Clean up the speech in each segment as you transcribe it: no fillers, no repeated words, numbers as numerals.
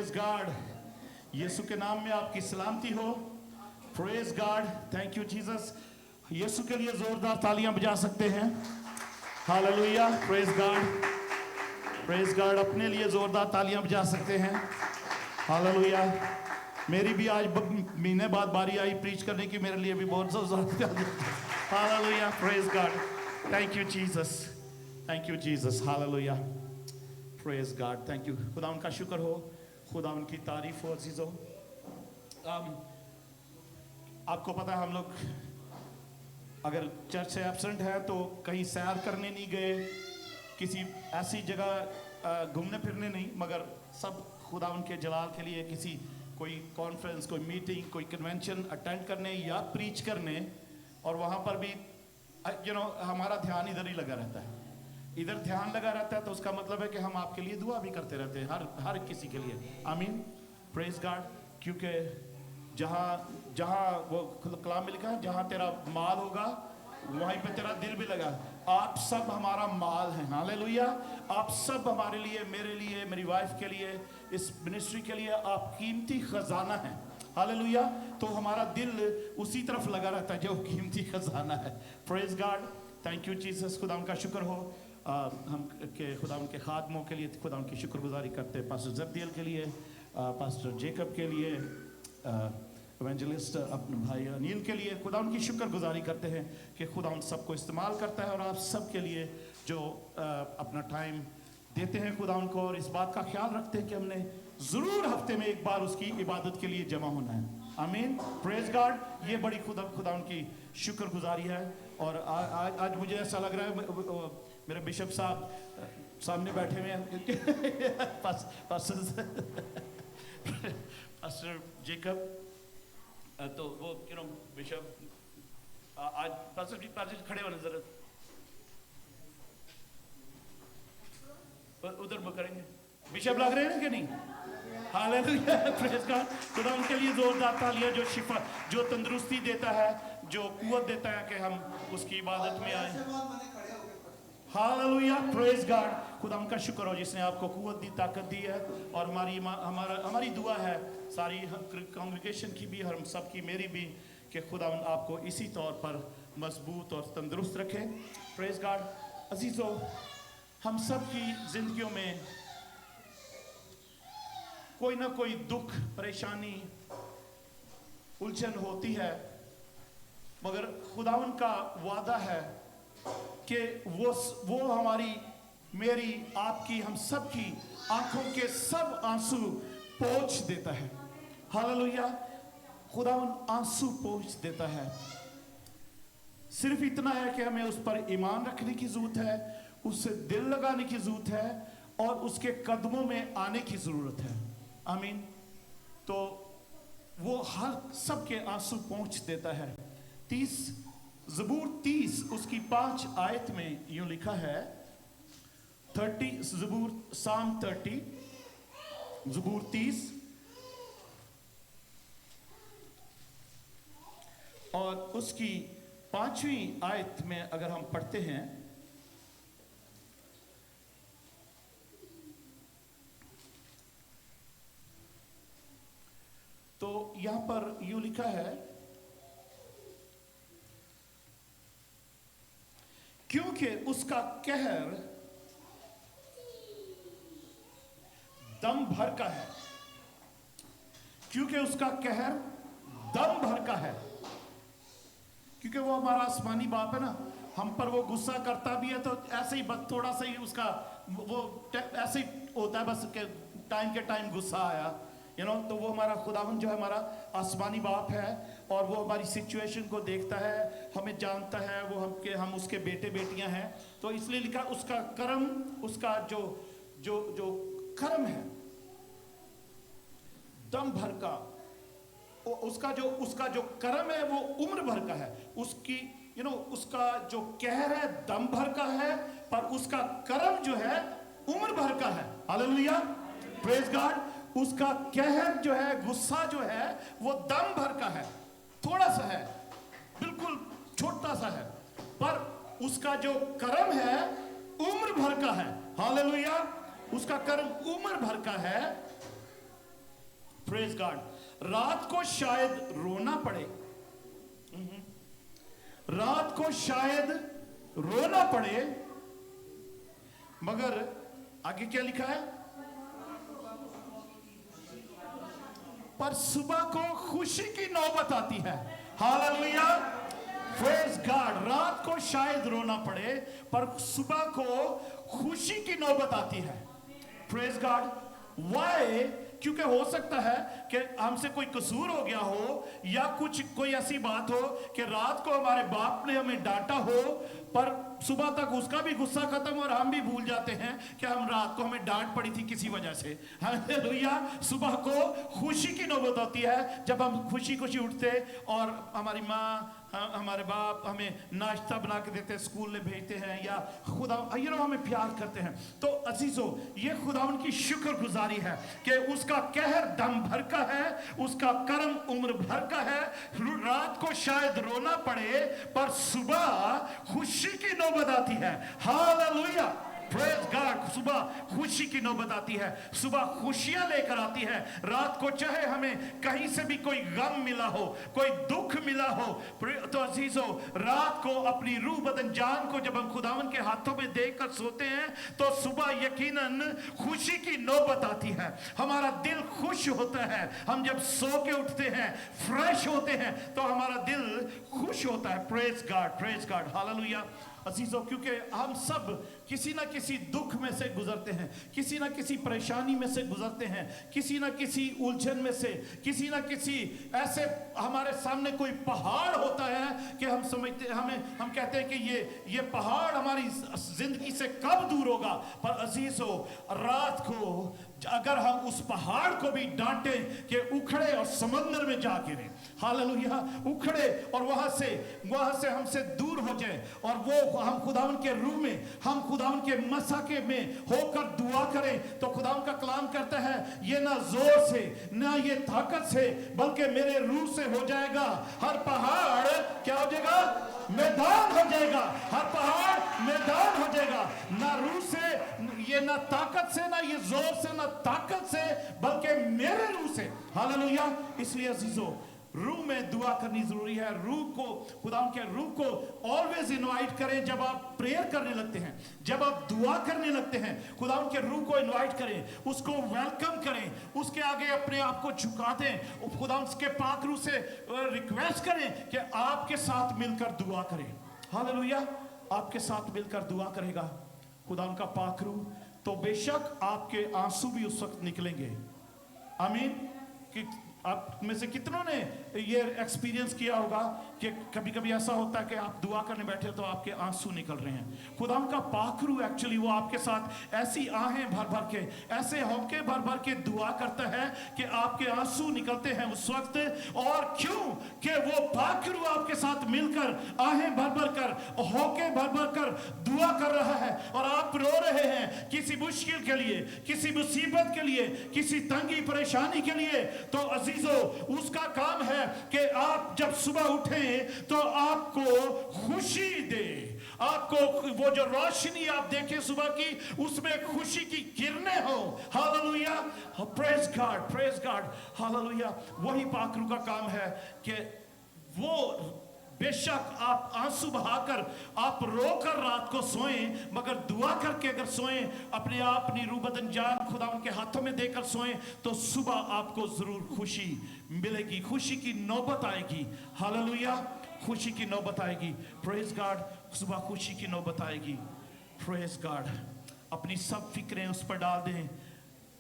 Praise God. यीशु के नाम में आपकी सलामती हो। Praise God, thank you Jesus. Yeshu के लिए जोरदार तालियां बजा सकते हैं। Hallelujah, praise God, praise God. अपने लिए जोरदार तालियां बजा सकते हैं। हालेलुया। मेरी भी आज महीने बाद बारी आई प्रीच करने की, मेरे लिए भी बहुत जोरदार। Hallelujah, praise God, thank you Jesus, thank you Jesus. Hallelujah, praise God, thank you. खुदा उनका शुक्र हो, खुदा उनकी तारीफ हो। अजीजों, आपको पता है हम लोग अगर चर्च से एब्सेंट है तो कहीं सैर करने नहीं गए, किसी ऐसी जगह घूमने फिरने नहीं, मगर सब खुदा उनके जलाल के लिए किसी कोई कॉन्फ्रेंस, कोई मीटिंग, कोई कन्वेंशन अटेंड करने या प्रीच करने, और वहाँ पर भी हमारा ध्यान इधर ही लगा रहता है। इधर ध्यान लगा रहता है तो उसका मतलब है कि हम आपके लिए दुआ भी करते रहते हैं, हर किसी के लिए। आमीन, प्रेज गॉड। क्योंकि जहाँ वो कलाम में लिखा है, जहाँ तेरा माल होगा वहीं पे तेरा दिल भी लगा। आप सब हमारा माल हैं। हालेलुया। आप सब हमारे लिए, मेरे लिए, मेरी वाइफ के लिए, इस मिनिस्ट्री के लिए आप कीमती खजाना है। हालेलुया। तो हमारा दिल उसी तरफ लगा रहता है जो कीमती खजाना है। Praise God, thank you Jesus. खुदा उनका शुक्र हो। हम के खुदा उनके खादमों के लिए खुदा उनकी शुक्रगुजारी करते हैं। पास्टर जब्दियल के लिए, पास्टर जेकब के लिए, इवेंजलिस्ट अपने भाई अनिल के लिए खुदा उनकी शुक्रगुजारी करते हैं कि खुदा उन सबको इस्तेमाल करता है, और आप सब के लिए जो अपना टाइम देते हैं खुदा उनको, और इस बात का ख्याल रखते हैं कि हमने ज़रूर हफ्ते में एक बार उसकी इबादत के लिए जमा होना है। आमीन, प्रेज गॉड। ये बड़ी खुदा उनकी शुक्रगुजारी है। और आज मुझे ऐसा लग रहा है मेरे बिशप साहब सामने बैठे हुए हैं, पास्टर जेकब, तो वो बिशप आज पास्टर जी खड़े होने जरूरत उधर करेंगे। बिशप लग रहे हैं कि नहीं? Hallelujah, praise God. खुदा उनके लिए जोरदार तालियां, जो शिफा, जो तंदुरुस्ती देता है, जो कुव्वत देता है कि हम उसकी इबादत में आए। Hallelujah, praise God. खुदा उनका शुक्र हो जिसने आपको कुव्वत दी, ताकत दी है। और हमारी दुआ है सारी कांग्रेगेशन की भी, हम सब की, मेरी भी, कि खुदा आपको इसी तौर पर मजबूत और तंदुरुस्त रखे। Praise God. अजीजों, हम सब की जिंदगियों में कोई ना कोई दुख, परेशानी, उलझन होती है, मगर खुदावन का वादा है कि वो हमारी, मेरी, आपकी, हम सब की आंखों के सब आंसू पोंछ देता है। हालेलुया, खुदावन आंसू पोंछ देता है। सिर्फ इतना है कि हमें उस पर ईमान रखने की जरूरत है, उससे दिल लगाने की जरूरत है, और उसके कदमों में आने की जरूरत है। आमीन। तो वो हर सबके आंसू पोंछ देता है। ज़बूर 30 उसकी 5 आयत में यूं लिखा है, 30 ज़बूर साम 30 ज़बूर 30 और उसकी 5वीं आयत में अगर हम पढ़ते हैं तो यहां पर यूं लिखा है, क्योंकि उसका कहर दम भर का है। क्योंकि उसका कहर दम भर का है। क्योंकि वो हमारा आसमानी बाप है ना, हम पर वो गुस्सा करता भी है तो ऐसे ही बस थोड़ा सा ही उसका वो ऐसे ही होता है, बस के टाइम के टाइम गुस्सा आया, तो वो हमारा खुदावंद जो है हमारा आसमानी बाप है, और वो हमारी सिचुएशन को देखता है, हमें जानता है, वो हम उसके बेटे बेटियां हैं। तो इसलिए लिखा उसका करम, उसका जो करम है दम भर का, उसका जो करम है वो उम्र भर का है। उसकी उसका जो कहर है दम भर का है, पर उसका करम जो है उम्र भर का है। Hallelujah, praise God. उसका कहर जो है, गुस्सा जो है, वो दम भर का है, थोड़ा सा है, बिल्कुल छोटा सा है, पर उसका जो करम है उम्र भर का है। हालेलुया, उसका कर्म उम्र भर का है। Praise God. रात को शायद रोना पड़े, रात को शायद रोना पड़े, मगर आगे क्या लिखा है, पर सुबह को खुशी की नौबत आती है। Hallelujah, praise God. रात को शायद रोना पड़े पर सुबह को खुशी की नौबत आती है। Praise God. वाई? क्योंकि हो सकता है कि हमसे कोई कसूर हो गया हो, या कोई ऐसी बात हो कि रात को हमारे बाप ने हमें डांटा हो, पर सुबह तक उसका भी गुस्सा खत्म और हम भी भूल जाते हैं कि हम रात को हमें डांट पड़ी थी किसी वजह से। हालेलुया। सुबह को खुशी की नौबत होती है जब हम खुशी खुशी उठते और हमारी माँ हमारे बाप हमें नाश्ता बना के देते, स्कूल में भेजते हैं, या खुदा हमें प्यार करते हैं। तो अजीजों, ये खुदावन की शुक्रगुजारी है कि उसका कहर दम भर का है, उसका करम उम्र भर का है। रात को शायद रोना पड़े पर सुबह खुशी की नौबत आती है। Hallelujah, praise God. सुबह खुशी की नौबत आती है, सुबह खुशियां लेकर आती है। रात को चाहे हमें कहीं से भी कोई गम मिला हो, कोई दुख मिला हो, तो अजीजों, रात को अपनी रूह बदन जान को जब हम खुदावन के हाथों में देखकर सोते हैं तो सुबह यकीनन खुशी की नौबत आती है। हमारा दिल खुश होता है। हम जब सो के उठते हैं, फ्रेश होते हैं, तो हमारा दिल खुश होता है। Praise God, praise God, hallelujah. अजीजों, क्योंकि हम सब किसी ना किसी दुख में से गुजरते हैं, किसी ना किसी परेशानी में से गुजरते हैं, किसी ना किसी उलझन में से, किसी ना किसी ऐसे हमारे सामने कोई पहाड़ होता है कि हम समझते हम कहते हैं कि ये पहाड़ हमारी जिंदगी से कब दूर होगा। पर अजीजों, रात को अगर हम उस पहाड़ को भी डांटें कि उखड़े और समंदर में जा गिरे, हालेलुया, उखड़े और वहां से हमसे दूर हो जाए, और वो हम खुदावन के रूह में, हम खुदावन के मसाके में होकर दुआ करें, तो खुदावन का कलाम करता है ये ना जोर से ना ये ताकत से बल्कि मेरे रूह से हो जाएगा। हर पहाड़ क्या हो जाएगा? मैदान हो जाएगा। हर पहाड़ मैदान हो जाएगा। ना रूह से, ये ना ताकत से, ना ये जोर से, ना ताकत से, बल्कि मेरे रूह से। हालेलुया। इसलिए अजीजों, रूह में दुआ करनी जरूरी है। रूह को, खुदावन के रूह को ऑलवेज इनवाइट करें जब आप प्रेयर करने लगते हैं, जब आप दुआ करने लगते हैं, खुदावन के रूह को इनवाइट करें, उसको वेलकम करें, उसके आगे अपने आप को झुका दें, खुदावन के पाक रूह से रिक्वेस्ट करें कि आपके साथ मिलकर दुआ करें। हालेलुया। आपके साथ मिलकर दुआ करेगा खुदावन का पाक रूह, तो बेशक आपके आंसू भी उस वक्त निकलेंगे। आमीन। कि आप में से कितनों ने ये एक्सपीरियंस किया होगा कि कभी कभी ऐसा होता है कि आप दुआ करने बैठे तो आपके आंसू निकल रहे हैं। खुदाम का पाखरू एक्चुअली वो आपके साथ ऐसी आहें भर भर के, ऐसे होंके भर भर के दुआ करता है कि आपके आंसू निकलते हैं उस वक्त। और क्यों? कि वो पाखरू आपके साथ मिलकर आहें भर भर कर, होंके भर भर कर दुआ कर रहा है, और आप रो रहे हैं किसी मुश्किल के लिए, किसी मुसीबत के लिए, किसी तंगी परेशानी के लिए। तो अजीजों, उसका काम है कि आप जब सुबह उठें तो आपको खुशी दे, आपको वो जो रोशनी आप देखें सुबह की, उसमें खुशी की किरणें हो। Hallelujah, praise God, praise God, hallelujah. वही पाकरू का काम है कि वो बेशक आप आंसू बहाकर, आप रोकर रात को सोएं, मगर दुआ करके अगर सोएं, अपने आप अपनी रूह बदन जान खुदा उनके हाथों में देकर सोएं, तो सुबह आपको जरूर खुशी मिलेगी, खुशी की नौबत आएगी। हालेलुया, खुशी की नौबत आएगी। प्रेज गॉड, सुबह खुशी की नौबत आएगी। Praise God. अपनी सब फिक्रें उस पर डाल दें।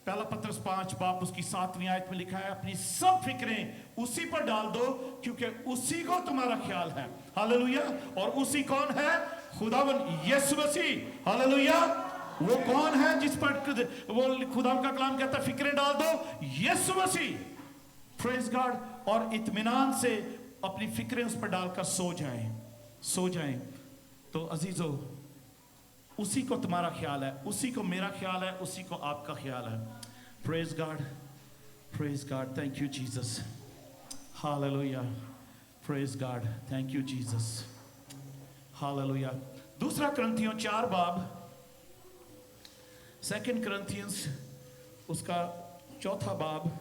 पहला पत्रस 5 बाब उसकी 7वीं आयत में लिखा है, अपनी सब फिक्रें उसी पर डाल दो क्योंकि उसी को तुम्हारा ख्याल है। हालेलुया। और उसी कौन है? खुदावन यीशु मसीह। हालेलुया। वो कौन है जिस पर वो खुदावन का कलाम कहता है फिक्रें डाल दो? यीशु मसीह। Praise God. और इत्मीनान से अपनी फिक्रें उस पर डालकर सो जाएं, सो जाएं। तो अजीजों, उसी को तुम्हारा ख्याल है, उसी को मेरा ख्याल है, उसी को आपका ख्याल है। Praise God, praise God, thank you Jesus. Hallelujah, praise God, thank you Jesus. Hallelujah. दूसरा करंथियों 4 बाब, 2 करंथियंस उसका 4था बाब,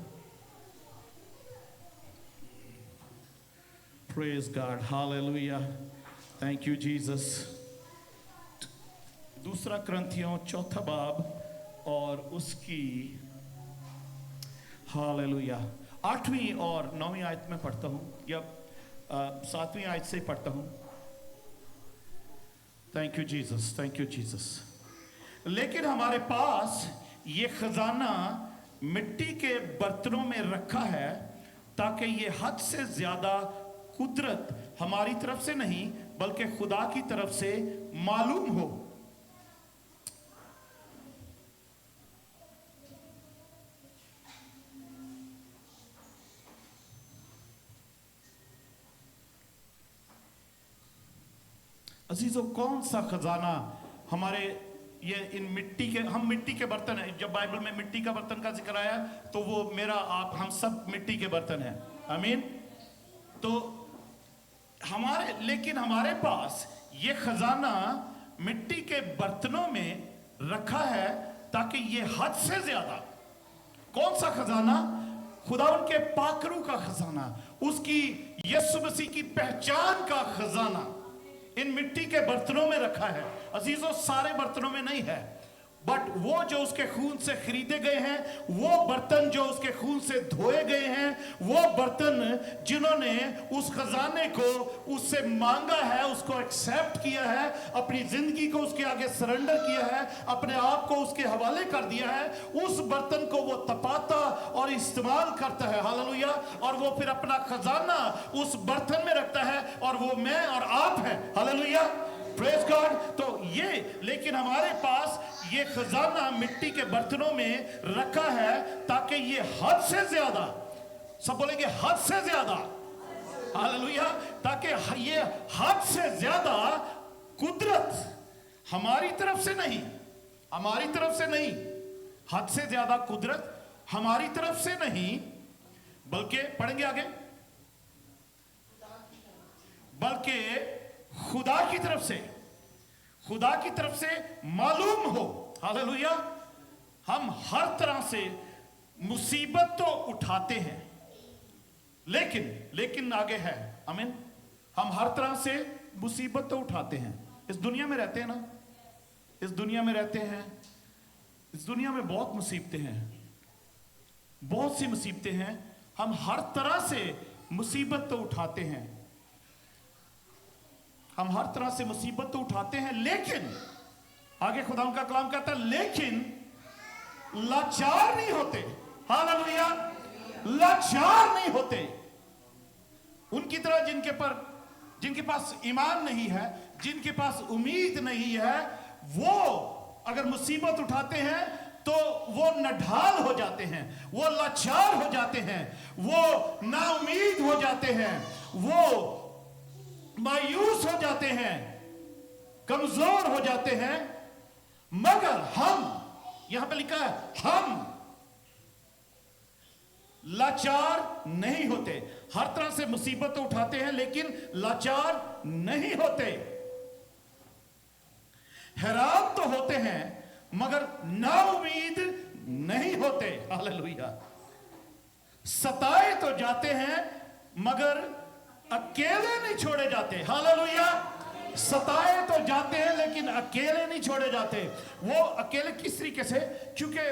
Praise God. Hallelujah. Thank you Jesus. दूसरा करंथियों चौथा बाब और उसकी हालेलुया 8वीं और 9वीं आयत में पढ़ता हूँ या 7वीं आयत से पढ़ता हूँ. Thank you Jesus, thank you Jesus. लेकिन हमारे पास ये खजाना मिट्टी के बर्तनों में रखा है ताकि ये हद से ज्यादा कुदरत हमारी तरफ से नहीं बल्कि खुदा की तरफ से मालूम हो. अजीजों, कौन सा खजाना हमारे ये इन मिट्टी के, हम मिट्टी के बर्तन हैं. जब बाइबल में मिट्टी का बर्तन का जिक्र आया तो वो मेरा आप हम सब मिट्टी के बर्तन हैं. आमीन. तो लेकिन हमारे पास ये खजाना मिट्टी के बर्तनों में रखा है ताकि ये हद से ज्यादा. कौन सा खजाना? खुदावन के पाकरू का खजाना, उसकी यीशु मसीह की पहचान का खजाना इन मिट्टी के बर्तनों में रखा है. अजीजों, सारे बर्तनों में नहीं है, बट वो जो उसके खून से खरीदे गए हैं, वो बर्तन जो उसके खून से धोए गए हैं, वो बर्तन जिन्होंने उस खजाने को उससे मांगा है, उसको एक्सेप्ट किया है, अपनी जिंदगी को उसके आगे सरेंडर किया है, अपने आप को उसके हवाले कर दिया है, उस बर्तन को वो तपाता और इस्तेमाल करता है. हालेलुया. और वो फिर अपना खजाना उस बर्तन में रखता है और वो मैं और आप है. हालेलुया. Praise God. तो ये, लेकिन हमारे पास ये खजाना मिट्टी के बर्तनों में रखा है ताकि ये हद से ज्यादा, सब बोलेंगे हद से ज्यादा. हालेलुया. ताकि ये हद से ज्यादा कुदरत हमारी तरफ से नहीं, हमारी तरफ से नहीं, हद से ज्यादा कुदरत हमारी तरफ से नहीं, बल्कि पढ़ेंगे आगे, बल्कि खुदा की तरफ से, खुदा की तरफ से मालूम हो. हालेलुया. हम हर तरह से मुसीबत तो उठाते हैं, लेकिन आगे है. आमीन. हम हर तरह से मुसीबत तो उठाते हैं. इस दुनिया में रहते हैं ना, इस दुनिया में रहते हैं. इस दुनिया में बहुत मुसीबतें हैं, बहुत सी मुसीबतें हैं. हम हर तरह से मुसीबत तो उठाते हैं, हम हर तरह से मुसीबत तो उठाते हैं, लेकिन आगे खुदा का कलाम कहता है लेकिन लाचार नहीं होते. हालेलुया. लाचार नहीं होते उनकी तरह जिनके पास ईमान नहीं है, जिनके पास उम्मीद नहीं है. वो अगर मुसीबत उठाते हैं तो वो नढाल हो जाते हैं, वो लाचार हो जाते हैं, वो नाउम्मीद हो जाते हैं, वो मायूस हो जाते हैं, कमजोर हो जाते हैं. मगर हम, यहां पे लिखा है, हम लाचार नहीं होते. हर तरह से मुसीबत तो उठाते हैं लेकिन लाचार नहीं होते. हैरान तो होते हैं मगर नाउम्मीद नहीं होते. हालेलुया. सताए तो जाते हैं मगर अकेले नहीं छोड़े जाते. हालेलुया. सताए तो जाते हैं लेकिन अकेले नहीं छोड़े जाते. वो अकेले किस तरीके से? क्योंकि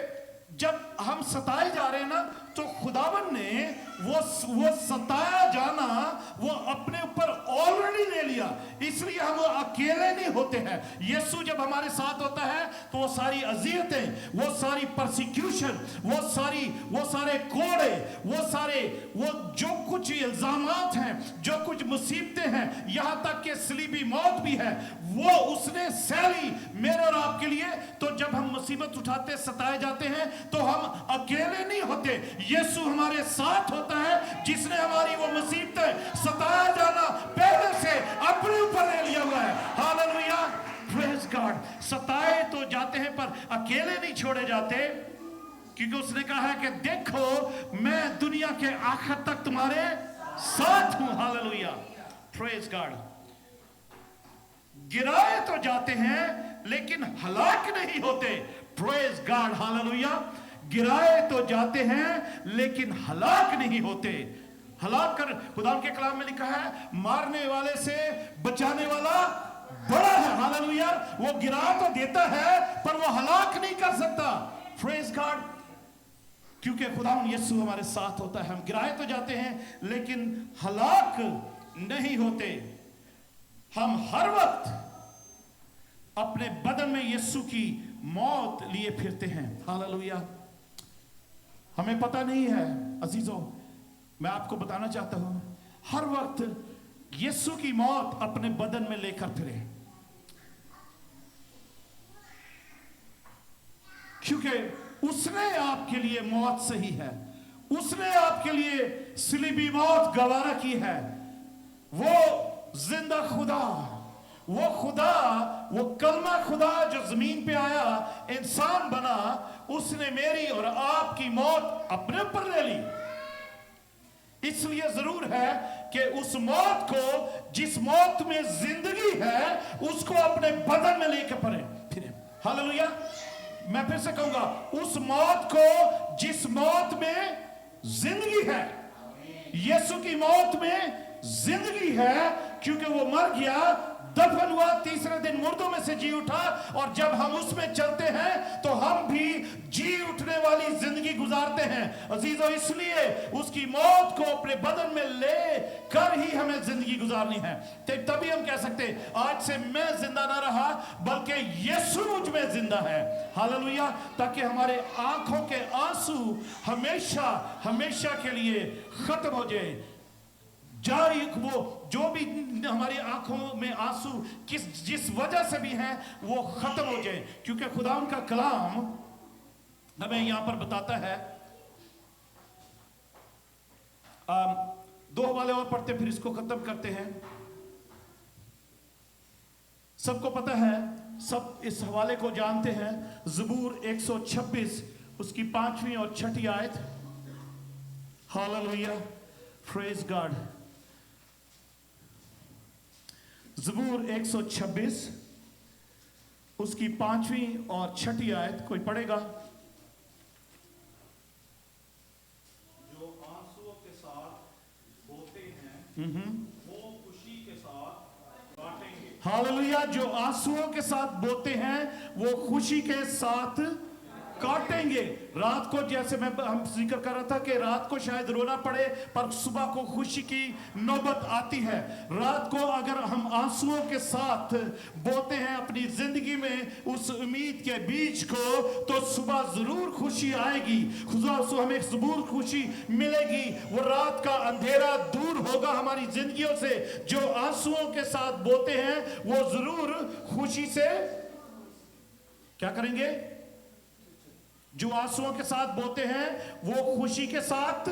जब हम सताए जा रहे हैं ना, तो खुदावन ने वो सताया जाना वो अपने ऊपर ऑलरेडी ले लिया, इसलिए हम अकेले नहीं होते हैं. यीशु जब हमारे साथ होता है तो वो सारी अजियतें, वो सारी परसिक्यूशन, वो सारे कोड़े, वो जो कुछ इल्जामात हैं, जो कुछ मुसीबतें हैं, यहां तक कि सलीबी मौत भी है, वो उसने सहली मेरे और आपके लिए. तो जब हम मुसीबत उठाते, सताए जाते हैं, तो हम अकेले नहीं होते. यीशु हमारे साथ होता है, जिसने हमारी वो मुसीबतें, सताया जाना पहले से अपने ऊपर ले लिया हुआ है. हालेलुया. Praise God. सताए तो जाते हैं पर अकेले नहीं छोड़े जाते, क्योंकि उसने कहा है कि देखो मैं दुनिया के आखिर तक तुम्हारे साथ हूं. हालेलुया. Praise God. गिराए तो जाते हैं लेकिन हलाक नहीं होते. Praise God. हालेलुया. गिराए तो जाते हैं लेकिन हलाक नहीं होते. हलाक कर, खुदा के कलाम में लिखा है मारने वाले से बचाने वाला बड़ा है। हालेलुया। वो गिरा तो देता है पर वो हलाक नहीं कर सकता। Praise God. क्योंकि खुदा यीशु हमारे साथ होता है। हम गिराए तो जाते हैं लेकिन हलाक नहीं होते। हम हर वक्त अपने बदन में यीशु की मौत लिए फिरते हैं। हालेलुया। हमें पता नहीं है अजीजों, मैं आपको बताना चाहता हूं, हर वक्त यीशु की मौत अपने बदन में लेकर फिरे, क्योंकि उसने आपके लिए मौत सही है, उसने आपके लिए सिलीबी मौत गवारा की है। वो जिंदा खुदा, वो खुदा, वो कलमा खुदा जो जमीन पे आया, इंसान बना, उसने मेरी और आपकी मौत अपने ऊपर ले ली। इसलिए जरूर है कि उस मौत को, जिस मौत में जिंदगी है, उसको अपने बदन में लेकर फिरे। हालेलुया। मैं फिर से कहूंगा, उस मौत को जिस मौत में जिंदगी है, यीशु की मौत में जिंदगी है, क्योंकि वो मर गया, दफन हुआ, तीसरे दिन मुर्दों में से जी उठा, और जब हम उसमें चलते हैं तो हम भी जी उठने वाली जिंदगी गुजारते हैं अजीजों। इसलिए उसकी मौत को अपने बदन में ले कर ही हमें जिंदगी गुजारनी है। तभी हम कह सकते आज से मैं जिंदा ना रहा बल्कि यीशु मुझ में जिंदा है। हालेलुया। ताकि हमारे आंखों के आंसू हमेशा हमेशा के लिए खत्म हो जाए। जारी वो जो भी हमारी आंखों में आंसू जिस वजह से भी हैं वो खत्म हो जाए, क्योंकि खुदा का कलाम हमें यहां पर बताता है। दो हवाले और पढ़ते फिर इसको खत्म करते हैं। सबको पता है, सब इस हवाले को जानते हैं, ज़बूर 126 उसकी 5वीं और 6ठी आयत। हालेलुया। Praise God. ज़बूर 126 उसकी 5वीं और 6ठी आयत कोई पढ़ेगा? जो आंसुओं के साथ बोते हैं वो खुशी के साथ काटेंगे। हालेलुया। जो आंसुओं के साथ बोते हैं वो खुशी के साथ काटेंगे। रात को जैसे हम जिक्र कर रहा था कि रात को शायद रोना पड़े पर सुबह को खुशी की नौबत आती है। रात को अगर हम आंसुओं के साथ बोते हैं अपनी जिंदगी में उस उम्मीद के बीज को, तो सुबह जरूर खुशी आएगी, हमें जरूर खुशी मिलेगी। वो रात का अंधेरा दूर होगा हमारी जिंदगियों से। जो आंसुओं के साथ बोते हैं वो जरूर खुशी से क्या करेंगे? जो आंसुओं के साथ बोते हैं वो खुशी के साथ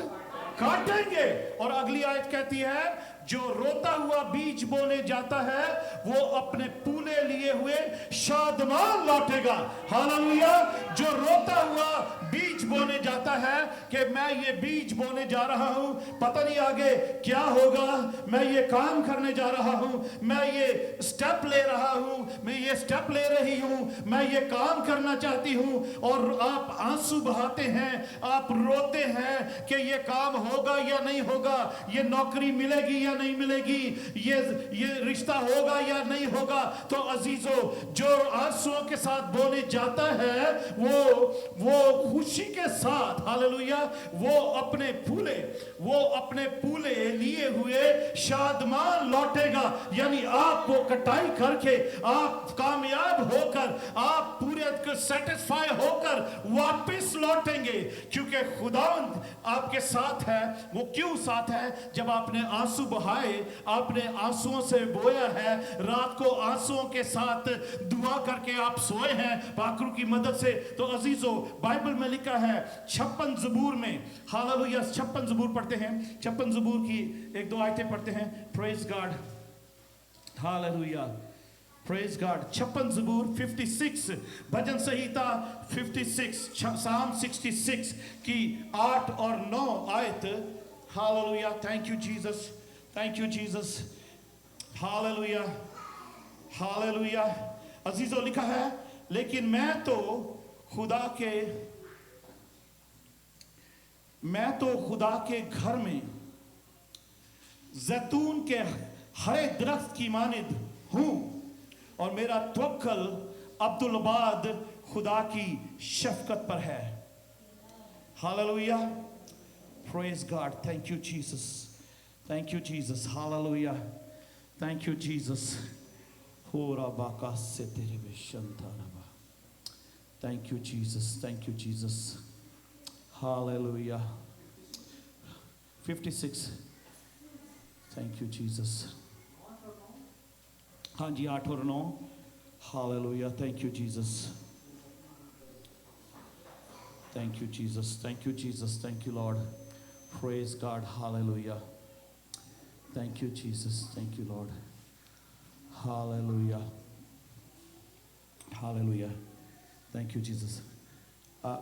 काटेंगे। और अगली आयत कहती है जो रोता हुआ बीज बोने जाता है वो अपने पूले लिए हुए शादमान लौटेगा। हालेलुया। जो रोता हुआ बीज बोने जाता है कि मैं ये बीज बोने जा रहा हूं, पता नहीं आगे क्या होगा, मैं ये काम करने जा रहा हूं, मैं ये स्टेप ले रहा हूं, मैं ये स्टेप ले रही हूं, मैं ये काम करना चाहती हूं, और आप आंसू बहाते हैं, आप रोते हैं कि ये काम होगा या नहीं होगा, ये नौकरी मिलेगी या नहीं मिलेगी, ये रिश्ता होगा या नहीं होगा। तो अजीजों, जो आंसुओं के साथ बोने जाता है वो खुशी के साथ, हालेलुया, वो अपने पूले लिए हुए शादमान लौटेगा। यानी आप वो कटाई करके, आप कामयाब होकर, आप पूरे सेटिस्फाई होकर वापस लौटेंगे, क्योंकि खुदावंद आपके साथ है। वो क्यों साथ है? जब आपने आंसू बहाए, आपने आंसुओं से बोया है, रात को आंसुओं के साथ दुआ करके आप सोए हैं पाकरू की मदद से। तो अजीजों, बाइबल में लिखा है 56 ज़बूर में, हालेलुया, 56 ज़बूर पढ़ते हैं, 56 ज़बूर की 1-2 आयतें पढ़ते हैं। Praise God, hallelujah, praise God. 56 ज़बूर 56, भजन संहिता 56, साम 66 की 8 और 9 आयत। Hallelujah. Thank you Jesus, thank you Jesus. Hallelujah, hallelujah. अजीजों, लिखा है लेकिन मैं तो खुदा के घर में जैतून के हरे दरख्त की मानिद हूं और मेरा तवक्कल अब्दुल-बाद खुदा की शफकत पर है। Hallelujah, praise God, thank you Jesus, thank you Jesus, hallelujah, thank you Jesus, ho rabaka se tere beshantaraba, thank you Jesus, thank you Jesus, hallelujah, 56, thank you Jesus, हाँ जी 8 और 9, hallelujah, thank you Jesus, thank you Jesus, thank you Jesus, thank you Lord, praise God, hallelujah, thank you Jesus, thank you Lord, hallelujah, hallelujah, thank you Jesus।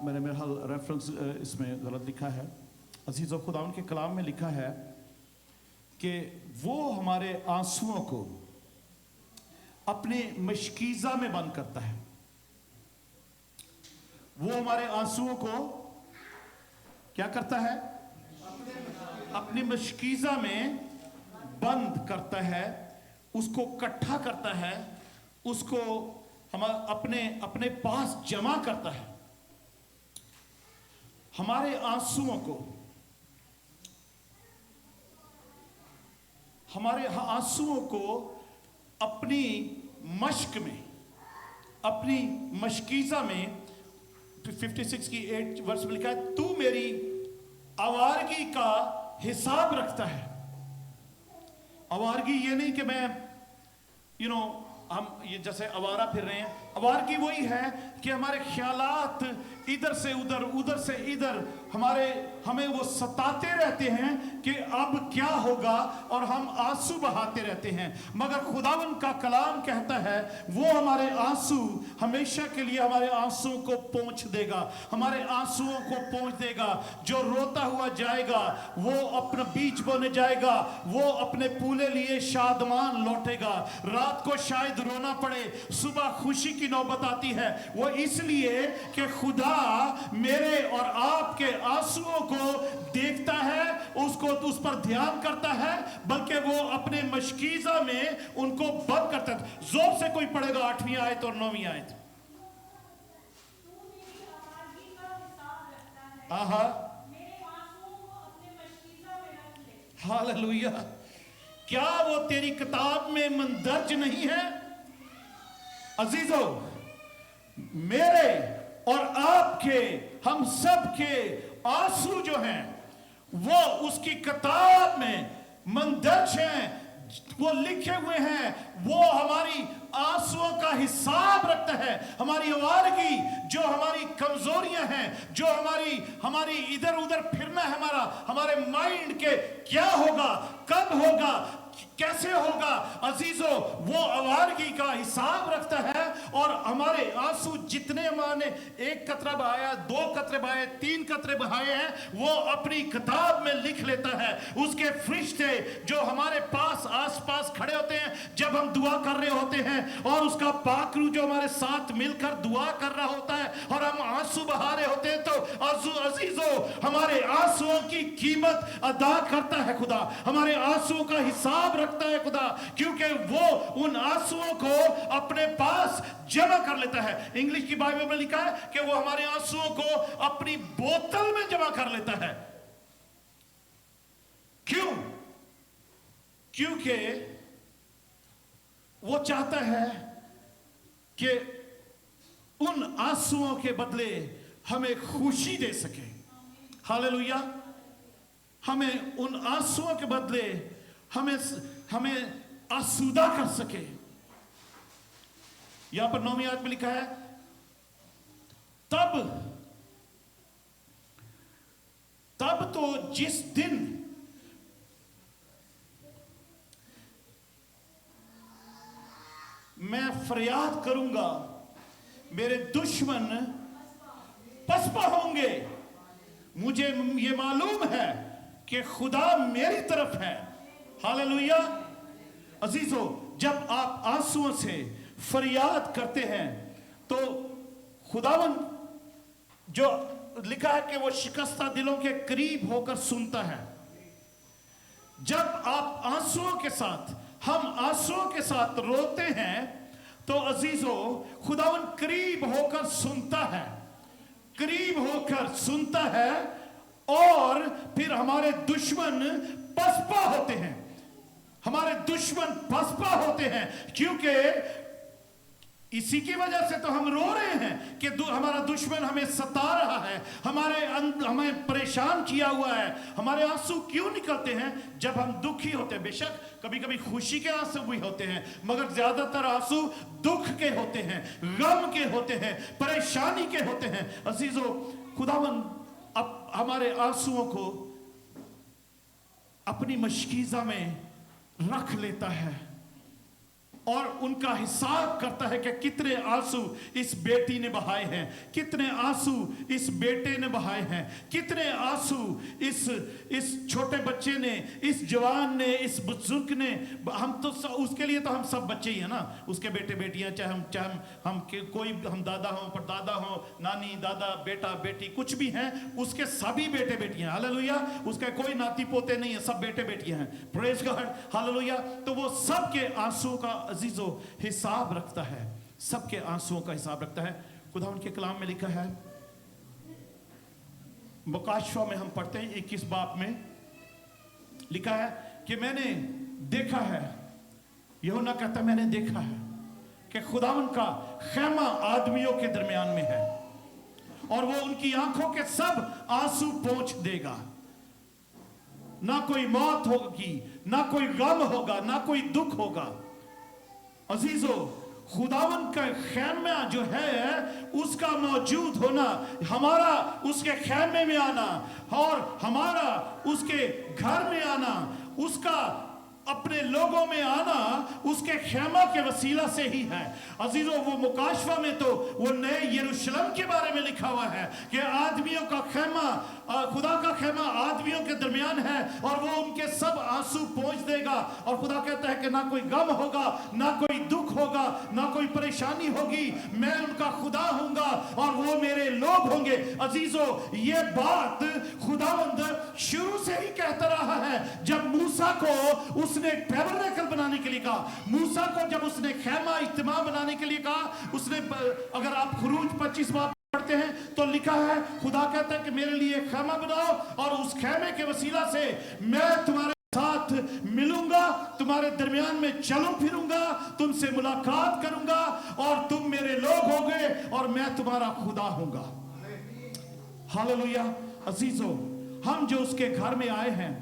मैंने मेरा हाल reference इसमें गलत लिखा है। अजीज़ और खुदा के कलाम में लिखा है कि वो हमारे आंसुओं को अपने मशकीज़ा में बंद करता है। वो हमारे आंसुओं को क्या करता है? अपनी मशकीज़ा में बंद करता है, उसको इकट्ठा करता है, उसको हम अपने पास जमा करता है। हमारे आंसुओं को अपनी मश्क में, अपनी मशकीज़ा में 56 की 8 वर्ष में लिखा है, तू मेरी आवारगी का हिसाब रखता है। आवारगी ये नहीं कि मैं हम ये जैसे आवारा फिर रहे हैं। आवारगी वही है कि हमारे ख्यालात इधर से उधर, उधर से इधर हमें वो सताते रहते हैं कि अब क्या होगा, और हम आंसू बहाते रहते हैं। मगर खुदावन का कलाम कहता है वो हमारे आंसू हमेशा के लिए हमारे आंसुओं को पोंछ देगा, हमारे आंसुओं को पोंछ देगा। जो रोता हुआ जाएगा वो अपना बीज बोने जाएगा, वो अपने पूले लिए शादमान लौटेगा। रात को शायद रोना पड़े, सुबह खुशी की नौबत आती है। वो इसलिए कि खुदा मेरे और आपके आंसुओं को देखता है, उस पर ध्यान करता है, बल्कि वो अपने मशकीज़ा में उनको बंद करता है। जोर से कोई पढ़ेगा 8वीं आयत और 9वीं आयत। हालेलुया। क्या वो तेरी किताब में मंदर्ज नहीं है? अजीजों, मेरे और आपके, हम सब के आंसू जो हैं वो उसकी किताब में मंदर्ज हैं, वो लिखे हुए हैं। वो हमारी आंसुओं का हिसाब रखता है। हमारी आवारगी, जो हमारी कमजोरियां हैं, जो हमारी इधर उधर फिरना है, हमारे माइंड के क्या होगा, कब होगा, कैसे होगा, अजीजों, वो आवारगी का हिसाब रखता है। और हमारे आंसू जितने हमारे 1 कतरा बहाया, 2 कतरे बहाए, 3 कतरे बहाए हैं, वो अपनी किताब में लिख लेता है। उसके फरिश्ते जो हमारे पास आसपास खड़े होते हैं जब हम दुआ कर रहे होते हैं, और उसका पाकरू जो हमारे साथ मिलकर दुआ कर रहा होता है, और हम आंसू बहा रहे होते हैं, तो अजीजों, हमारे आंसुओं की कीमत अदा करता है खुदा। हमारे आंसुओं का हिसाब रखता है खुदा, क्योंकि वो उन आंसुओं को अपने पास जमा कर लेता है। इंग्लिश की बाइबल में लिखा है कि वो हमारे आंसुओं को अपनी बोतल में जमा कर लेता है। क्यों? क्योंकि वो चाहता है कि उन आंसुओं के बदले हमें खुशी दे सके। हालेलुया। हमें उन आंसुओं के बदले हमें आसूदा कर सके। यहां पर 9वीं आयत में लिखा है, तब तो जिस दिन मैं फरियाद करूंगा मेरे दुश्मन पसपा होंगे। मुझे ये मालूम है कि खुदा मेरी तरफ है। हालेलुया। अजीजों, जब आप आंसुओं से फरियाद करते हैं तो खुदावन जो लिखा है कि वो शिकस्ता दिलों के करीब होकर सुनता है। जब आप आंसुओं के साथ, हम आंसुओं के साथ रोते हैं, तो अजीजों खुदावन करीब होकर सुनता है, करीब होकर सुनता है, और फिर हमारे दुश्मन पसपा होते हैं, हमारे दुश्मन पसपा होते हैं, क्योंकि इसी की वजह से तो हम रो रहे हैं कि हमारा दुश्मन हमें सता रहा है, हमें परेशान किया हुआ है। हमारे आंसू क्यों निकलते हैं? जब हम दुखी होते हैं। बेशक कभी कभी खुशी के आंसू भी होते हैं, मगर ज्यादातर आंसू दुख के होते हैं, गम के होते हैं, परेशानी के होते हैं। अजीजों खुदावन अब हमारे आंसुओं को अपनी मशकीज़ा में रख लेता है और उनका हिसाब करता है कि कितने आंसू इस बेटी ने बहाए हैं, कितने आंसू इस बेटे ने बहाए हैं, कितने आंसू इस छोटे बच्चे ने, इस जवान ने, इस बुजुर्ग ने। हम तो उसके लिए तो हम सब बच्चे ही हैं ना, उसके बेटे बेटियां, चाहे हम कोई, हम दादा हो, परदादा हो, नानी दादा, बेटा बेटी कुछ भी हैं, उसके सभी बेटे बेटियां। हालेलुया। उसका कोई नाती पोते नहीं है, सब बेटे बेटियां हैं। Praise God. हालेलुया। तो वो सबके आंसुओं का अजीजों हिसाब रखता है, सबके आंसुओं का हिसाब रखता है। खुदा उनके कलाम में लिखा है, मुकाशवा में हम पढ़ते हैं 21 बाब में लिखा है कि मैंने देखा है, यूहन्ना कहता है मैंने देखा है कि खुदावन का खैमा आदमियों के दरमियान में है और वो उनकी आंखों के सब आंसू पोंछ देगा। ना कोई मौत होगी, ना कोई गम होगा, ना कोई दुख होगा। अजीजों खुदावन का खैमा जो है उसका मौजूद होना, हमारा उसके खैमे में आना और हमारा उसके घर में आना, उसका अपने लोगों में आना उसके खैमा के वसीला से ही है। अजीजों वो मुकाशवा में तो वो नए यरूशलेम के बारे में लिखा हुआ है कि आदमियों का खैमा, खुदा का खैमा आदमियों के दरमियान है और वो उनके सब आंसू पोंछ देगा। और खुदा कहता है कि ना कोई गम होगा, ना कोई दुख होगा, ना कोई परेशानी होगी, मैं उनका खुदा होऊंगा और वो मेरे लोग होंगे। अजीजों ये बात खुदावंद शुरू से ही कहता रहा है। जब मूसा को उसने टैबरनेकल बनाने के लिए कहा, मूसा को जब उसने खैमा इज्तिमा बनाने के लिए कहा, उसने, अगर आप खुरूज 25 बाब पढ़ते हैं तो लिखा है, खुदा कहता है कि मेरे लिए खैमा बनाओ और उस खैमे के वसीला से मैं तुम्हारे साथ मिलूंगा, तुम्हारे दरमियान में चलूं फिरूंगा, तुमसे मुलाकात करूंगा और तुम मेरे लोग होगे और मैं तुम्हारा खुदा होऊंगा। हालेलुया। अजीजों हम जो उसके घर में आए हैं,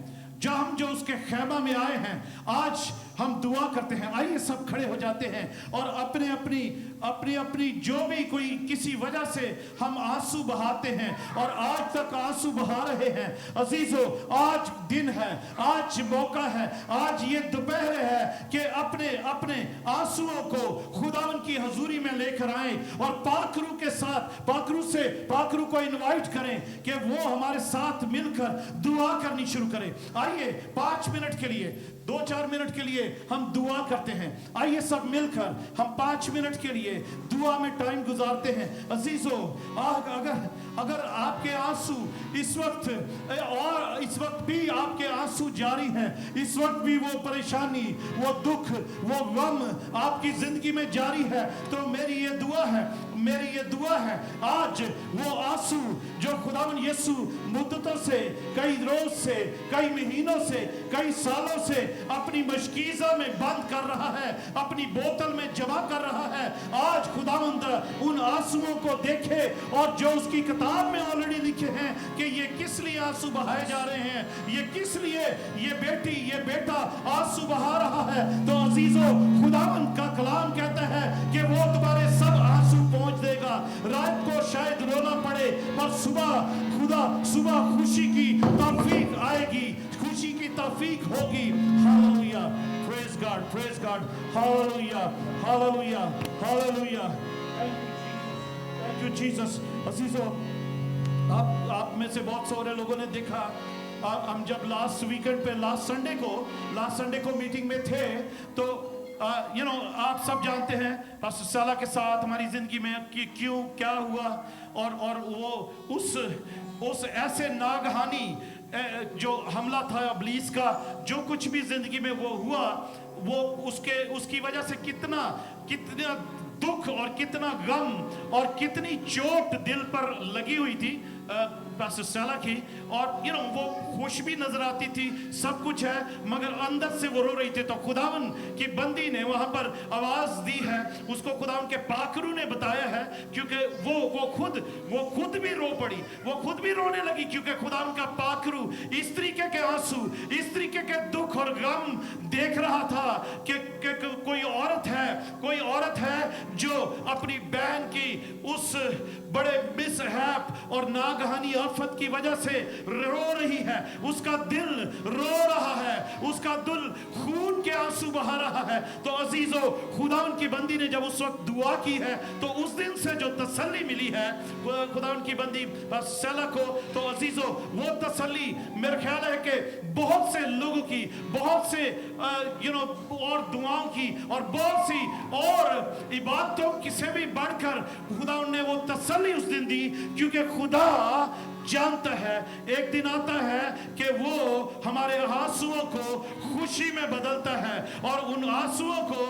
जो उसके खैमा में आए हैं, आज हम दुआ करते हैं। आइए सब खड़े हो जाते हैं और अपने अपनी जो भी कोई किसी वजह से हम आंसू बहाते हैं और आज तक आंसू बहा रहे हैं। अजीजों आज दिन है, आज मौका है, आज ये दोपहर है कि अपने आंसुओं को खुदावन की हजूरी में लेकर आए और पाकरू के साथ पाकरू को इनवाइट करें कि वो हमारे साथ मिलकर दुआ करनी शुरू करें। आइए 5 मिनट के लिए, 2-4 मिनट के लिए हम दुआ करते हैं। आइए सब मिलकर हम 5 मिनट के लिए दुआ में टाइम गुजारते हैं। अजीजों अगर आपके आंसू इस वक्त भी आपके आंसू जारी हैं, इस वक्त भी वो परेशानी, वो दुख, वो गम आपकी जिंदगी में जारी है, तो मेरी ये दुआ है आज वो आंसू जो खुदावन यीशु मुद्दतों से, कई रोज से, कई महीनों से, कई सालों से अपनी मशकीज़ा में बंद कर रहा है, अपनी बोतल में जमा कर रहा है, आज खुदावंद उन आंसुओं को देखे और जो उसकी किताब में ऑलरेडी लिखे हैं कि ये किस लिए आंसू बहाए जा रहे हैं, ये किस लिए ये बेटी, ये बेटा आंसू बहा रहा है। तो अजीजों खुदावंद का कलाम कहता है कि वो तुम्हारे सब आंसू पोंछ देगा। रात को शायद रोना पड़े पर सुबह खुशी की तौफीक आएगी, खुशी की तौफीक होगी। Hallelujah. Praise God. Hallelujah. Thank you Jesus. अजीजों आप में से बहुत सारे लोगों ने देखा, हम जब लास्ट संडे को मीटिंग में थे तो आप सब जानते हैं पास्टर साला के साथ हमारी जिंदगी में कि क्यों क्या हुआ और वो उस ऐसे नागहानी जो हमला था इब्लीस का, जो कुछ भी जिंदगी में वो हुआ, वो उसकी वजह से कितना दुख और कितना गम और कितनी चोट दिल पर लगी हुई थी पास्टर स्टेला की। और वो खुश भी नजर आती थी, सब कुछ है, मगर अंदर से वो रो रही थी। तो खुदावन की बंदी ने वहां पर आवाज दी है, उसको खुदावन के पाखरू ने बताया है, क्योंकि वो खुद भी रो पड़ी, वो खुद भी रोने लगी, क्योंकि खुदावन का पाखरू इस तरीके के आंसू, इस तरीके के दुख और गम देख रहा था कि कोई औरत है जो अपनी बहन की उस बड़े मिसहैप और नागहानी आफत की वजह से रो रही है, उसका दिल रो रहा है, उसका दिल खून के आंसू बहा रहा है। तो अजीजों, खुदावन की बंदी ने जब उस वक्त दुआ की है, तो उस दिन से जो तसल्ली मिली है खुदावन की बंदी सेला को, तो अजीजों वो तसल्ली मेरे ख्याल है कि बहुत से लोगों की, बहुत से और दुआओं की और बहुत सी और इबादतों की से भी बढ़कर खुदावन ने वो तसल्ली उस दिन दी, क्योंकि खुदा जानता है एक दिन आता है कि वो हमारे आंसुओं को खुशी में बदलता है, और उन आंसुओं को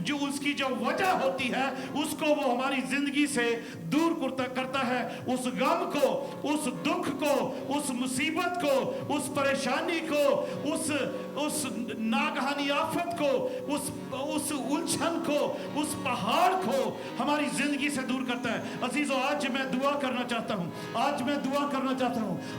जो उसकी जो वजह होती है उसको वो हमारी जिंदगी से दूर करता है। उस गम को, उस दुख को, उस मुसीबत को, उस परेशानी को, उस नागहानी आफत को, उस उलझन को, उस पहाड़ को हमारी जिंदगी से दूर करता है। अजीजों, आज मैं दुआ करना चाहता हूं,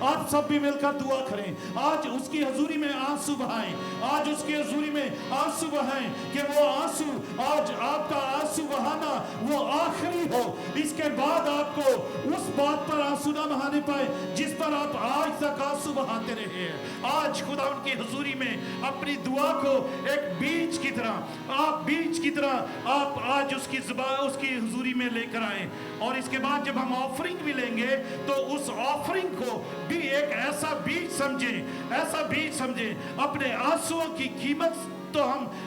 आज सब भी मिलकर दुआ करें, आज उसकी हजूरी में आंसू बहाएं, आज उसकी हजूरी में आंसू बहाएं कि वो आंसू, आज आपका आंसू बहाना वो आखिरी हो। इसके बाद आपको उस बात पर आंसू ना बहाने पाए जिस पर आप आज तक आंसू बहाते रहे हैं। आज खुदा उनकी हजूरी में अपनी दुआ को एक बीज की तरह आप आज उसकी हजूरी में लेकर आए, और इसके बाद जब हम ऑफरिंग भी लेंगे तो उस ऑफरिंग को भी एक ऐसा बीज समझें। अपने आंसुओं की कीमत तो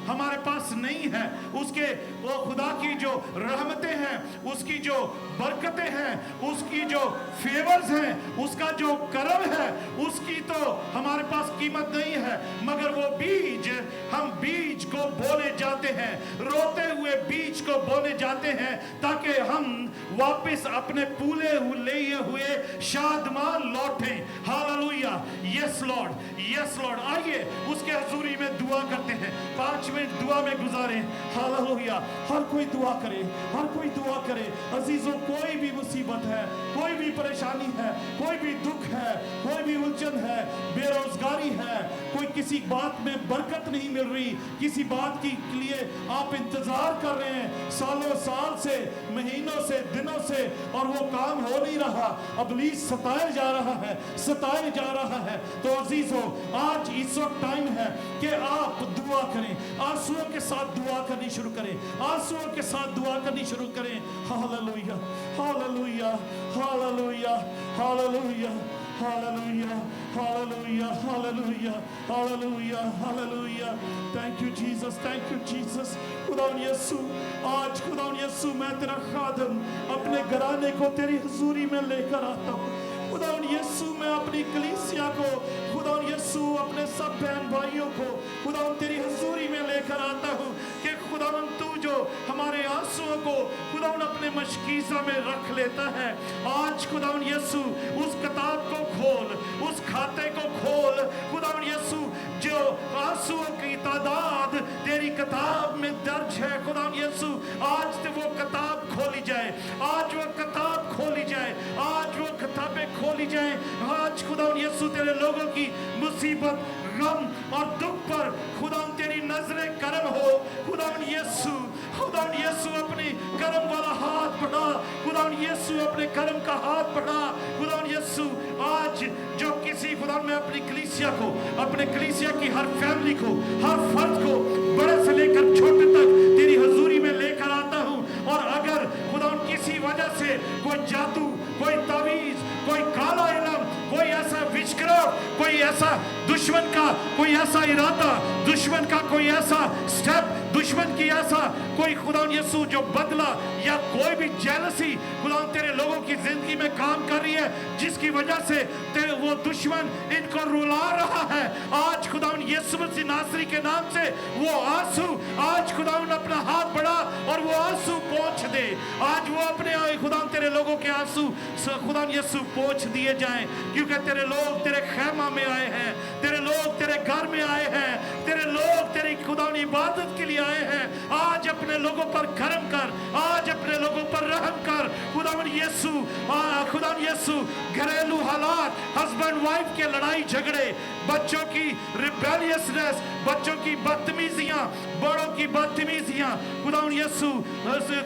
हमारे पास नहीं है, उसके वो खुदा की जो रहमतें हैं, उसकी जो बरकतें हैं, उसकी जो फेवर्स हैं, उसका जो करम है, उसकी तो हमारे पास कीमत नहीं है, मगर वो बीज, हम बीज को बोने जाते हैं, रोते हुए बीज को बोने जाते हैं, ताकि हम वापस अपने पूले लिए हुए शादमान लौटें। Hallelujah, yes Lord. आइए उसके हजूरी में दुआ करते हैं, 5 मिनट दुआ में गुजारें। हालेलुया। हर कोई दुआ करे। अजीजों, कोई भी मुसीबत है, कोई भी परेशानी है, कोई भी दुख है, कोई भी उलझन है, बेरोजगारी है, कोई किसी बात में बरकत नहीं मिल रही, किसी बात के लिए आप इंतजार कर रहे हैं सालों साल से, महीनों से, दिनों से, और वो काम हो नहीं रहा, इब्लीस सताया जा रहा है। तो अजीजों, आज इस वक्त टाइम है कि आप दुआ करें, आंसुओं के साथ दुआ करनी शुरू करें। Hallelujah, hallelujah, hallelujah, hallelujah, hallelujah, hallelujah, hallelujah, hallelujah, hallelujah. Thank you Jesus. खुदावन यीशु, आज खुदावन यीशु, मैं तेरा खादम अपने घराने को तेरी हुजूरी में लेकर आता हूँ। खुदावन यीशु, मैं अपनी कलीसिया को, खुदावन यीशु, अपने सब बहन भाइयों को खुदावन तेरी हुजूरी में लेकर आता हूँ कि खुदावन तू जो हमारे आंसुओं को खुदावन अपने मशकीज़ा में रख लेता है, आज खुदावन यीशु उस किताब को खोल, उस खाते को खोल। खुदावन यीशु, जो आंसुओं की तादाद तेरी किताब में दर्ज है, खुदावन यीशु, आज तो वो किताब खोली जाए, आज वो किताब खोली जाए, आज वो किताबें खोली जाए। आज खुदावन यीशु, तेरे लोगों की मुसीबत, गम और दुख पर खुदावन तेरी नजरें करम हो। खुदावन यीशु, अपनी करम वाला हाथ बढ़ा, खुदावन यीशु, अपने करम का हाथ बढ़ा। खुदावन यीशु, आज जो किसी, खुदावन, मैं अपनी कलीसिया को, अपने कलीसिया की हर फैमिली को, हर फर्द को, बड़े से लेकर छोटे तक तेरी हजूरी में लेकर आता हूँ। और अगर खुदावन किसी वजह से कोई जादू, कोई तावीज, कोई काला इलम, कोई ऐसा विचक्राफ्ट, कोई ऐसा दुश्मन का कोई ऐसा इरादा, दुश्मन का कोई ऐसा स्टेप, दुश्मन की ऐसा कोई खुदा यीशु जो बदला या कोई भी जेलसी खुदा तेरे लोगों की जिंदगी में काम कर रही है, जिसकी वजह से तेरे वो दुश्मन इनको रुला रहा है, आज खुदा यीशु मसीह नासरी के नाम से वो आंसू, आज खुदा अपना हाथ बढ़ा और वो आंसू पोंछ दे, आज वो अपने खुदा तेरे लोगों के आंसू खुदा यीशु पोंछ दिए जाएं, क्योंकि तेरे लोग तेरे खैमा में आए हैं, तेरे लोग तेरे घर में आए हैं, तेरे लोग तेरी खुदा इबादत के लिए आए हैं। आज अपने लोगों पर करम कर, आज अपने लोगों पर रहम कर खुदावन यीशु, खुदावन यीशु घरेलू हालात, हस्बैंड वाइफ के लड़ाई झगड़े, बच्चों की रिबेलियसनेस, बच्चों की बदतमीजियां, बड़ों की बदतमीजियां, खुदावन यीशु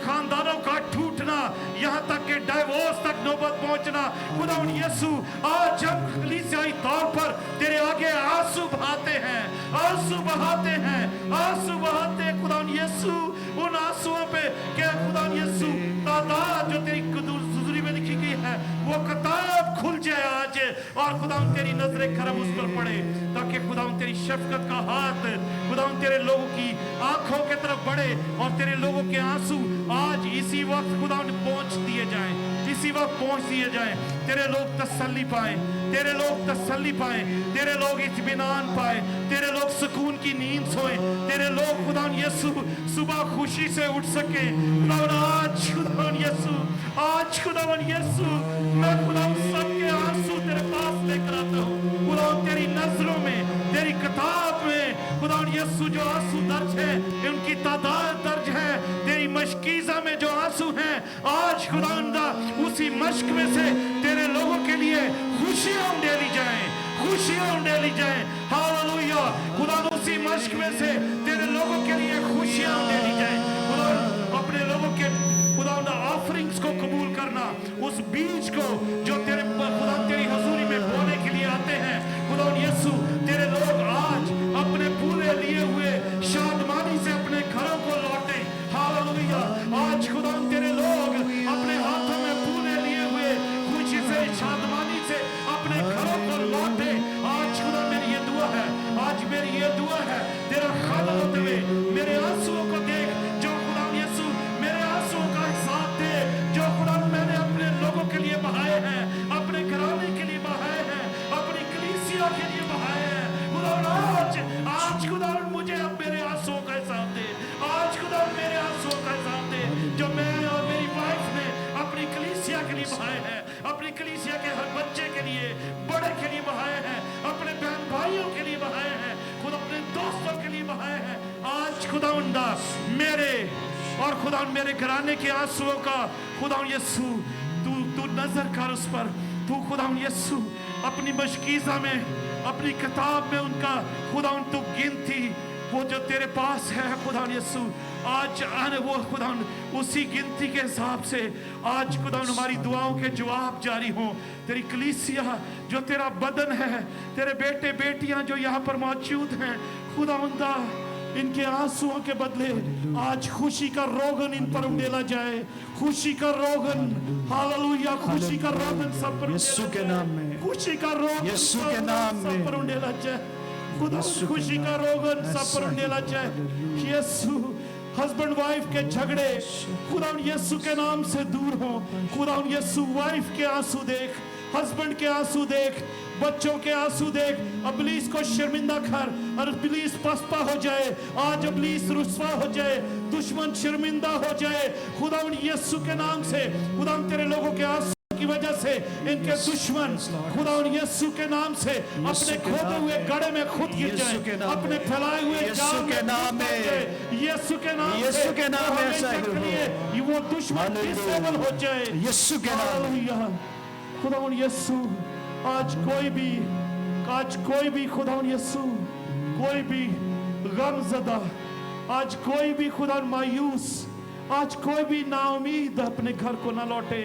खानदानों का टूटना, यहाँ तक कि डाइवोर्स तक नौबत पहुंचना, खुदावन यीशु आज हम कलीसियाई तौर पर तेरे आगे आंसू बहाते हैं, आंसू बहाते हैं, आंसू बहाते हैं खुदावन यीशु, उन आंसुओं पे क्या खुदावन यीशु तादाद जो तेरी हुजूरी में लिखी गई है वो किताब खुल जाए आज, और खुदावन तेरी नजर करम उस पर पड़े, ताकि खुदावन तेरी शफकत का हाथ खुदावन तेरे लोगों की आंखों के तरफ बढ़े और तेरे लोगों के आंसू आज इसी वक्त खुदावन पहुंच दिए जाएं, इसी वक्त पहुंच दिए जाएं, तेरे लोग तसल्ली पाएं, तेरे लोग तसल्ली पाएं, तेरे लोग इत्मीनान पाएं, तेरे लोग सुकून की नींद सोएं, तेरे लोग खुदावन यीशु सुबह खुशी से उठ सके। खुदावन आज खुदावन यीशु, आज खुदावन यीशु मैं खुदावन सबके आंसू तेरे पास लेकर आता हूँ, खुदावन तेरी नजरों में, तेरी किताब में खुदावन यीशु जो आंसू दर्ज है उनकी तादाद दर्ज है, तेरी मशकीज़ा में जो आंसू हैं आज खुदावन उसी मश्क में से तेरे लोगों के लिए खुशियां उंडेली जाएं, खुशियां उंडेली जाएं, हालेलुया, खुदा उसी मश्क में से तेरे लोगों के लिए खुशियां उंडेली जाएं, खुदा अपने लोगों के खुदा ऑफरिंग्स को कबूल करना, उस बीज को जो तेरे खुदा तेरी हजूरी में बोने के लिए आते हैं, खुदा यीशु तेरे लोग आज अपने पूरे लिए हुए शादमानी से अपने घरों को लौटे, हालेलुया, आज खुदा तेरे लोग अपने हाथों में पूरे लिए हुए खुशी से शादमानी से अपने घरों को लौटे, आज खुदा मेरी ये दुआ है, आज मेरी ये दुआ है, तेरा खाना होते हुए मेरे आंसुओं को देख, जो खुदा यीशु मेरे आंसुओं का हिसाब दे, जो खुदा मैंने अपने लोगों के लिए बहाए हैं, अपने घराने के लिए बहाए हैं, अपनी कलीसिया के लिए बहाए हैं, खुदा आज खुदा मुझे अब मेरे आंसुओं का हिसाब दे, आज खुदा मेरे आंसुओं का हिसाब दे, जो मैं और मेरी वाइफ ने अपनी कलीसिया के लिए बहाए हैं, अपनी कलीसिया के हर बच्चे के लिए, बड़े के लिए बहाए हैं, अपने बहन भाइयों के लिए बहाए हैं, खुद अपने दोस्तों के लिए बहाए हैं, आज खुदावंदा मेरे और खुदा मेरे घराने के आंसुओं का खुदा यीशु तू नजर कर उस पर, तू खुदा यीशु अपनी मशकीज़ा में, अपनी किताब में उनका खुदा तू गिनती वो जो तेरे पास है खुदा यीशु, आज आने वो खुदा उसी गिनती के हिसाब से आज खुदा हमारी दुआओं के जवाब जारी हो, तेरी कलीसिया जो तेरा बदन है, तेरे बेटे बेटियां जो यहाँ पर मौजूद हैं खुदावंदा, इनके आंसुओं के बदले आज खुशी का रोगन इन पर उंडेला जाए, खुशी का रोगन, हालेलुया, खुशी का रोगन सब पर यीशु के नाम में, खुशी का रोगन यीशु के नाम में सब पर उंडेला जाए, खुदा खुशी का रोगन सब पर उंडेला जाए, यीशु हस्बैंड वाइफ के झगड़े खुदा यीशु के नाम से दूर हो, खुदा यीशु वाइफ के आंसू देख, हस्बैंड के आंसू देख, बच्चों के आंसू देख, इब्लीस को शर्मिंदा कर और इब्लीस पस्पा हो जाए, आज इब्लीस रुस्वा हो जाए, दुश्मन शर्मिंदा हो जाए, खुदा यीशु के नाम से, खुदा तेरे लोगों के आंसू की वजह से इनके दुश्मन खुदा यीशु के नाम से अपने खोदे हुए गड्ढे में खुद गिर जाए, अपने फैलाए हुए जाल के नाम में, यीशु के नाम में, यीशु के नाम में ऐसा ही वो दुश्मन डिसेबल हो जाए, यीशु के नाम में, खुदा यीशु आज कोई भी खुदा यीशु कोई भी गमज़दा, आज कोई भी खुदा मायूस, आज कोई भी नाउमीद अपने घर को ना लौटे,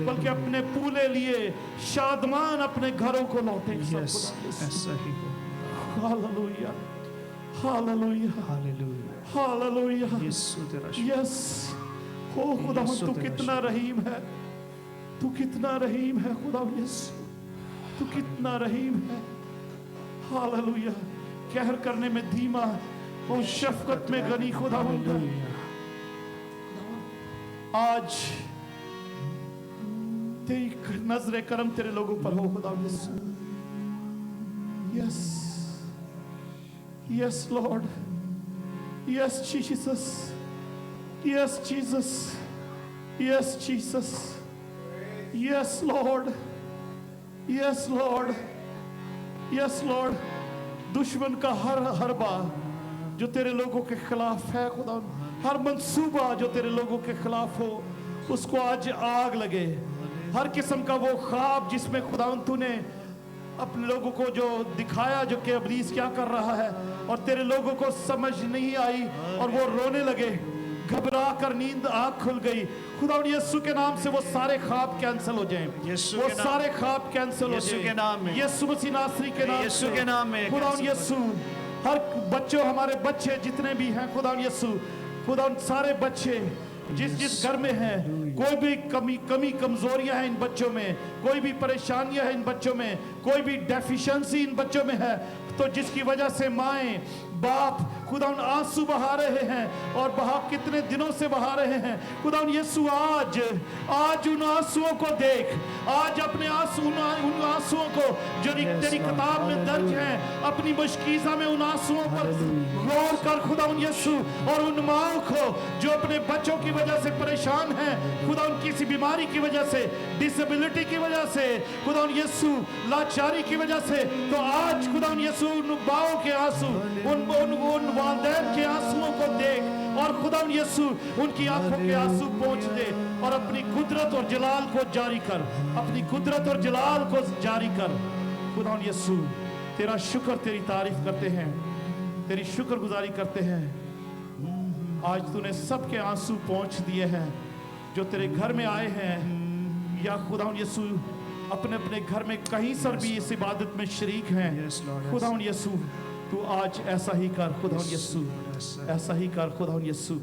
बल्कि अपने पूरे लिए शादमान अपने घरों को लौटे, ऐसा ही हो, हालेलुया, हालेलुया, हालेलुया, हालेलुया, यीशु तेरा यस, ओ खुदा तू कितना रहीम है, तू कितना रहीम है खुदा यीशु, तू कितना रहीम है। हालेलुया। कहर करने में धीमा और शफकत में गनी खुदा। आज तेरी नजर करम तेरे लोगों पर हो खुदा Yeshu. Yes yes Lord, yes Jesus, yes Jesus, yes Jesus, yes Lord, yes Lord, yes Lord. दुश्मन का हर हरबा जो तेरे लोगों के खिलाफ है खुदा, हर मंसूबा जो तेरे लोगों के खिलाफ हो, उसको आज आग लगे। हर किस्म का वो ख्वाब जिसमें खुदा तूने अपने लोगों को जो दिखाया, जो कि इब्लीस क्या कर रहा है, और तेरे लोगों को समझ नहीं आई और वो रोने लगे, घबरा कर नींद आँख खुल गई। खुदा यीशु के नाम से वो सारे ख्वाब कैंसिल हो जाएं, वो सारे ख्वाब कैंसिल हो जाएं यीशु मसीह नासरी के नाम, यीशु के नाम में। खुदा यीशु हर बच्चों, हमारे बच्चे जितने भी हैं खुदा यीशु, खुदा सारे बच्चे जिस घर में हैं, कोई भी कमी कमजोरियां हैं इन बच्चों में, कोई भी परेशानियां हैं इन बच्चों में, कोई भी डेफिशिएंसी इन बच्चों में है, तो जिसकी वजह से माएं बाप खुदा आंसू बहा रहे हैं, और बहा कितने दिनों से बहा रहे हैं। खुदा यीशु आज उन आंसुओं को देख, आज अपने आंसू उन आंसुओं को जो तेरी किताब में दर्ज हैं, अपनी मुश्कीज़ा में उन आंसुओं पर गौर कर खुदा यीशु। और उन माओं को जो अपने बच्चों की वजह से परेशान हैं, खुदा किसी बीमारी की वजह से, डिसेबिलिटी की वजह से, खुदा यीशु लाचारी की वजह से, तो आज खुदा यीशु उन बाओं के आंसू, उन वालिदैन के आंसुओं को देख, और खुदा यीशु उनकी आंखों के आंसू पोंछ दे, और अपनी कुदरत और जलाल को जारी कर, अपनी कुदरत और जलाल को जारी कर। खुदा यीशु तेरा शुक्र, तेरी तारीफ करते हैं, तेरी शुक्रगुजारी करते हैं। आज तूने सबके आंसू पोंछ दिए हैं जो तेरे घर में आए हैं, या खुदा यीशु अपने अपने घर में कहीं सर भी इस इबादत में शरीक हैं। खुदा यीशु तू आज ऐसा ही कर खुदा यीशु, ऐसा ही कर खुदा यीशु।